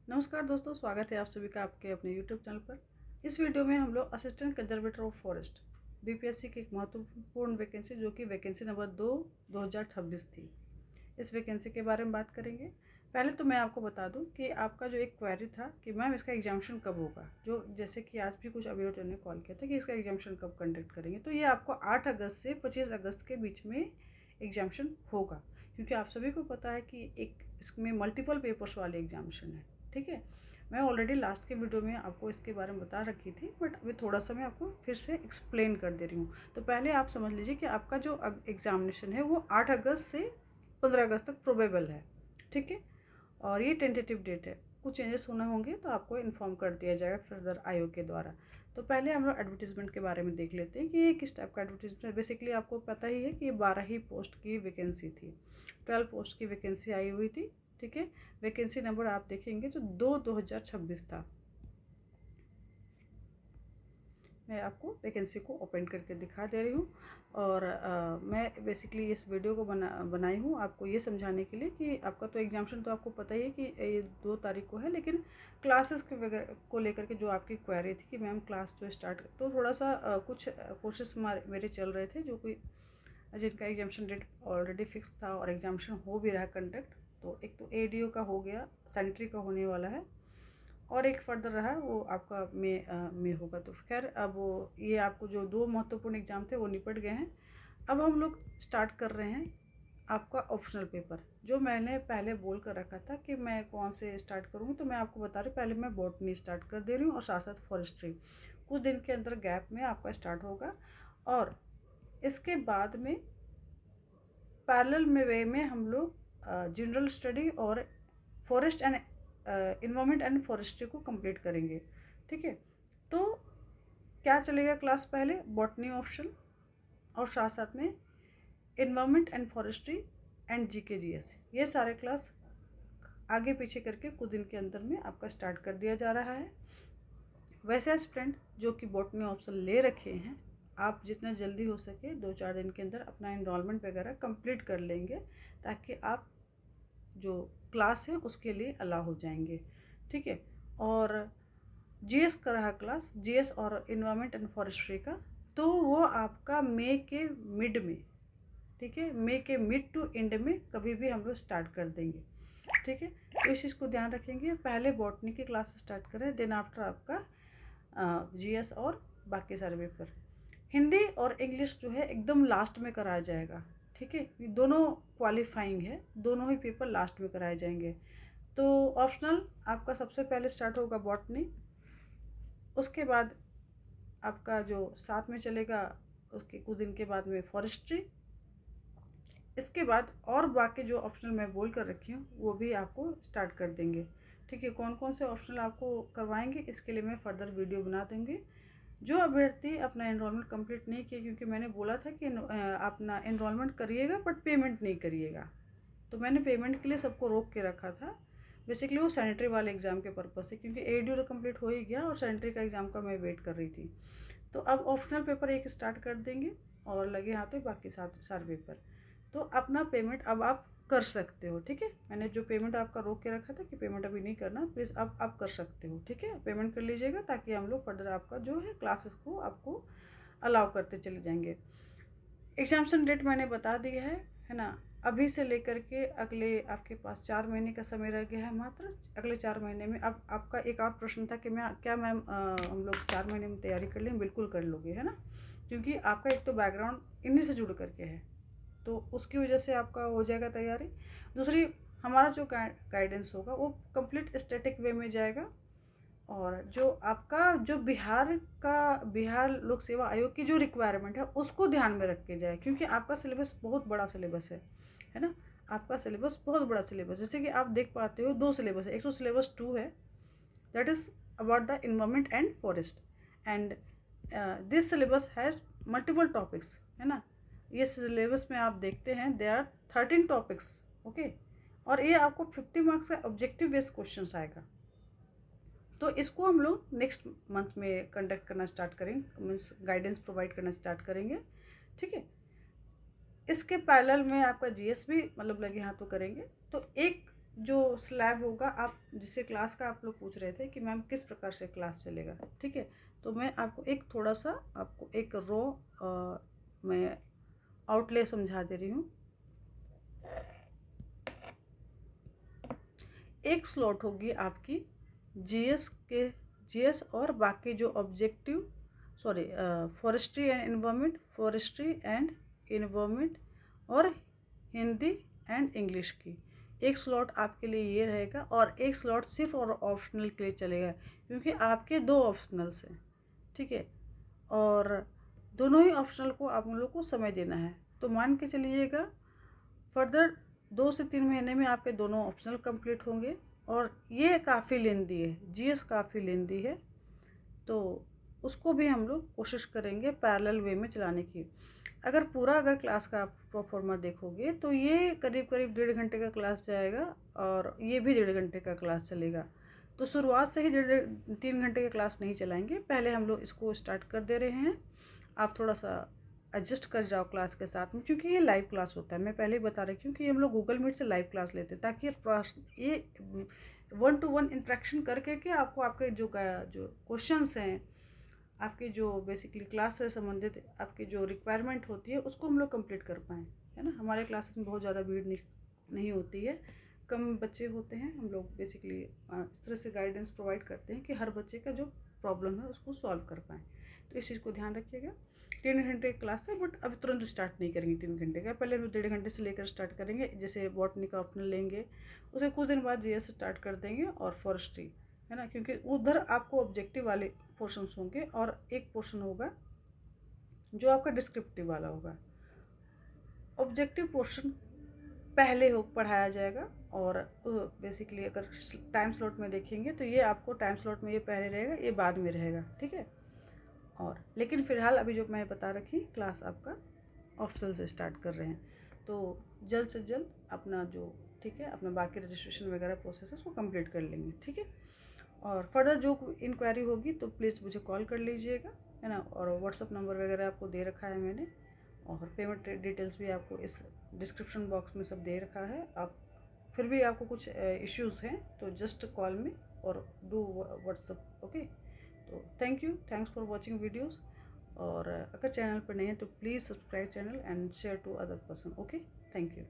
नमस्कार दोस्तों, स्वागत है आप सभी का आपके अपने YouTube चैनल पर। इस वीडियो में हम लोग assistant conservator of forest BPSC की एक महत्वपूर्ण वैकेंसी जो कि वैकेंसी नंबर 2026 थी, इस वैकेंसी के बारे में बात करेंगे। पहले तो मैं आपको बता दूं कि आपका जो एक क्वेरी था कि मैम इसका एग्जामिनेशन कब होगा, जो जैसे कि आज भी कुछ अभ्यर्थियों ने कॉल किया था कि इसका एग्जामिनेशन कब कंडक्ट करेंगे। तो ये आपको 8 अगस्त से 25 अगस्त के बीच में एग्जामिनेशन होगा, क्योंकि आप सभी को पता है कि एक इसमें मल्टीपल पेपर्स वाले एग्जामिनेशन है। ठीक है, मैं ऑलरेडी लास्ट के वीडियो में आपको इसके बारे में बता रखी थी, बट अभी थोड़ा सा मैं आपको फिर से एक्सप्लेन कर दे रही हूँ। तो पहले आप समझ लीजिए कि आपका जो एग्जामिनेशन है वो 8 अगस्त से 15 अगस्त तक प्रोबेबल है। ठीक है, और ये टेंटेटिव डेट है, कुछ चेंजेस होने होंगे तो आपको इन्फॉर्म कर दिया जाएगा फर्दर आयोग के द्वारा। तो पहले हम लोग एडवर्टीजमेंट के बारे में देख लेते हैं कि ये किस टाइप का एडवर्टीजमेंट है। बेसिकली आपको पता ही है कि ये 12 ही पोस्ट की वैकेंसी थी, 12 पोस्ट की वैकेंसी आई हुई थी। ठीक है, वैकेंसी नंबर आप देखेंगे तो 2026 था। मैं आपको वैकेंसी को ओपन करके दिखा दे रही हूँ। और मैं बेसिकली इस वीडियो को बनाई हूँ आपको ये समझाने के लिए कि आपका तो एग्जामिनेशन तो आपको पता ही है कि ये 2 तारीख को है, लेकिन क्लासेस के को लेकर के जो आपकी क्वेरी थी कि मैम क्लास जो स्टार्ट, तो थोड़ा सा कुछ कोर्सेस मेरे चल रहे थे जो कोई जिनका एग्जामिनेशन डेट ऑलरेडी फिक्स था और एग्जामिनेशन हो भी रहा है कंडक्ट। तो एक तो एडीओ का हो गया, सैनिटरी का होने वाला है, और एक फर्दर रहा वो आपका में होगा। तो खैर अब वो ये आपको जो 2 महत्वपूर्ण एग्जाम थे वो निपट गए हैं। अब हम लोग स्टार्ट कर रहे हैं आपका ऑप्शनल पेपर, जो मैंने पहले बोल कर रखा था कि मैं कौन से स्टार्ट करूँगी। तो मैं आपको बता रही हूँ, पहले मैं बॉटनी स्टार्ट कर दे रही हूँ और साथ साथ फॉरेस्ट्री कुछ दिन के अंदर गैप में आपका स्टार्ट होगा। और इसके बाद में पैरेलल में वे में हम लोग जनरल स्टडी और forest and environment and forestry को कंप्लीट करेंगे। ठीक है, तो क्या चलेगा क्लास, पहले बॉटनी ऑप्शन और साथ साथ में environment and forestry and GK GS, ये सारे क्लास आगे पीछे करके कुछ दिन के अंदर में आपका स्टार्ट कर दिया जा रहा है। वैसे स्टूडेंट जो कि बॉटनी ऑप्शन ले रखे हैं, आप जितना जल्दी हो सके 2-4 दिन के अंदर अपना एनरोलमेंट वगैरह कंप्लीट कर लेंगे, ताकि आप जो क्लास है उसके लिए अलाउ हो जाएंगे। ठीक है, और जीएस का रहा क्लास, जीएस और इन्वायरमेंट एंड फॉरेस्ट्री का, तो वो आपका मई के मिड में, ठीक है, मई के मिड टू एंड में कभी भी हम लोग स्टार्ट कर देंगे। ठीक है, तो इस चीज़ को ध्यान रखेंगे, पहले बॉटनी की क्लास स्टार्ट करें, देन आफ्टर आपका जीएस और बाकी सारे पेपर। हिंदी और इंग्लिश जो है एकदम लास्ट में कराया जाएगा। ठीक है, ये दोनों क्वालिफाइंग है, दोनों ही पेपर लास्ट में कराए जाएंगे। तो ऑप्शनल आपका सबसे पहले स्टार्ट होगा बॉटनी, उसके बाद आपका जो साथ में चलेगा उसके कुछ दिन के बाद में फॉरेस्ट्री, इसके बाद और बाकी जो ऑप्शनल मैं बोल कर रखी हूँ वो भी आपको स्टार्ट कर देंगे। ठीक है, कौन कौन से ऑप्शनल आपको करवाएंगे इसके लिए मैं फर्दर वीडियो बना दूँगी। जो अभ्यर्थी अपना एनरोलमेंट कंप्लीट नहीं किया, क्योंकि मैंने बोला था कि अपना एनरोलमेंट करिएगा बट पेमेंट नहीं करिएगा, तो मैंने पेमेंट के लिए सबको रोक के रखा था। बेसिकली वो सैनिटरी वाले एग्ज़ाम के पर्पज़ से, क्योंकि एडीओ तो कंप्लीट हो ही गया और सैनिटरी का एग्ज़ाम का मैं वेट कर रही थी। तो अब ऑप्शनल पेपर एक स्टार्ट कर देंगे और लगे हाथों बाकी सारे पेपर। तो अपना पेमेंट अब आप कर सकते हो। ठीक है, मैंने जो पेमेंट आपका रोक के रखा था कि पेमेंट अभी नहीं करना, प्लीज़ अब आप कर सकते हो। ठीक है, पेमेंट कर लीजिएगा ताकि हम लोग फर्दर आपका जो है क्लासेस को आपको अलाउ करते चले जाएंगे। एग्जामिनेशन डेट मैंने बता दिया है ना। अभी से लेकर के अगले आपके पास 4 महीने का समय रह गया है मात्र। अगले 4 महीने में अब आपका एक और प्रश्न था कि मैम हम लोग 4 महीने में तैयारी कर लें, बिल्कुल कर लोगे, है ना, क्योंकि आपका एक तो बैकग्राउंड इन्हीं से जुड़ करके है, तो उसकी वजह से आपका हो जाएगा तैयारी। दूसरी, हमारा जो गाइडेंस होगा वो कंप्लीट स्टैटिक वे में जाएगा, और जो आपका जो बिहार लोक सेवा आयोग की जो रिक्वायरमेंट है उसको ध्यान में रख के जाए, क्योंकि आपका सिलेबस बहुत बड़ा सिलेबस है ना। आपका सिलेबस बहुत बड़ा सिलेबस, जैसे कि आप देख पाते हो 2 सिलेबस है। एक तो सिलेबस 2 है, that is about the environment and forest, and this syllabus has multiple topics, है ना। ये सिलेबस में आप देखते हैं देयर आर 13 टॉपिक्स, ओके, और ये आपको 50 मार्क्स का ऑब्जेक्टिव बेस्ड क्वेश्चन आएगा। तो इसको हम लोग नेक्स्ट मंथ में कंडक्ट करना स्टार्ट करेंगे, मीन्स गाइडेंस प्रोवाइड करना स्टार्ट करेंगे। ठीक है, इसके पैरेलल में आपका जीएस भी मतलब लगे हाथों करेंगे। तो एक जो स्लैब होगा, आप जिससे क्लास का आप लोग पूछ रहे थे कि मैम किस प्रकार से क्लास चलेगा, ठीक है। तो मैं आपको एक थोड़ा सा आपको एक रो मैं आउटले समझा दे रही हूँ। एक स्लॉट होगी आपकी जीएस और बाकी जो ऑब्जेक्टिव फॉरेस्ट्री एंड इन्वायरमेंट और हिंदी एंड इंग्लिश की। एक स्लॉट आपके लिए ये रहेगा और एक स्लॉट सिर्फ और ऑप्शनल के लिए चलेगा, क्योंकि आपके दो ऑप्शनल्स हैं, ठीक है। और दोनों ही ऑप्शनल को आप लोग को समय देना है। तो मान के चलिएगा फर्दर 2 से 3 महीने में आपके दोनों ऑप्शनल कंप्लीट होंगे। और ये काफ़ी लेंदी है, जीएस काफ़ी लेंदी है, तो उसको भी हम लोग कोशिश करेंगे पैरेलल वे में चलाने की। अगर क्लास का आप प्रोफॉर्मा देखोगे तो ये करीब करीब 1.5 घंटे का क्लास जाएगा और ये भी 1.5 घंटे का क्लास चलेगा। तो शुरुआत से ही 3 घंटे का क्लास नहीं चलाएंगे, पहले हम लोग इसको स्टार्ट कर दे रहे हैं। आप थोड़ा सा एडजस्ट कर जाओ क्लास के साथ में, क्योंकि ये लाइव क्लास होता है। मैं पहले ही बता रही हूँ कि हम लोग गूगल मीट से लाइव क्लास लेते हैं, ताकि ये 1-to-1 इंट्रैक्शन करके के आपको आपके जो क्वेश्चंस हैं, आपकी जो बेसिकली क्लास से संबंधित आपकी जो रिक्वायरमेंट होती है उसको हम लोग कंप्लीट कर पाएँ, है ना। हमारे क्लासेस में बहुत ज़्यादा भीड़ नहीं होती है, कम बच्चे होते हैं। हम लोग बेसिकली इस तरह से गाइडेंस प्रोवाइड करते हैं कि हर बच्चे का जो प्रॉब्लम है उसको सॉल्व कर पाएँ। तो इस चीज़ को ध्यान रखिएगा। 3 घंटे की क्लास है, बट अभी तुरंत स्टार्ट नहीं करेंगे 3 घंटे का, पहले हम 1.5 घंटे से लेकर स्टार्ट करेंगे। जैसे बॉटनी का ऑप्शनल लेंगे, उसके कुछ दिन बाद जीएस स्टार्ट कर देंगे और फॉरेस्ट्री, है ना, क्योंकि उधर आपको ऑब्जेक्टिव वाले पोर्शंस होंगे और एक पोर्शन होगा जो आपका डिस्क्रिप्टिव वाला होगा। ऑब्जेक्टिव पोर्शन पहले हो पढ़ाया जाएगा, और बेसिकली अगर टाइम स्लॉट में देखेंगे तो ये आपको टाइम स्लॉट में ये पहले रहेगा, ये बाद में रहेगा, ठीक है। और लेकिन फ़िलहाल अभी जो मैं बता रखी क्लास आपका ऑप्शनल से स्टार्ट कर रहे हैं, तो जल्द से जल्द अपना जो, ठीक है, अपना बाकी रजिस्ट्रेशन वगैरह प्रोसेस है उसको कंप्लीट कर लेंगे, ठीक है। और फर्दर जो इंक्वायरी होगी तो प्लीज़ मुझे कॉल कर लीजिएगा, है ना। और व्हाट्सअप नंबर वगैरह आपको दे रखा है मैंने, और पेमेंट डिटेल्स भी आपको इस डिस्क्रिप्शन बॉक्स में सब दे रखा है। आप फिर भी आपको कुछ इश्यूज़ हैं तो जस्ट कॉल मी और डू व्हाट्सअप, ओके। तो थैंक्स फॉर वॉचिंग वीडियोज़। और अगर चैनल पर नहीं है तो please subscribe channel and share to other person, okay. Thank you.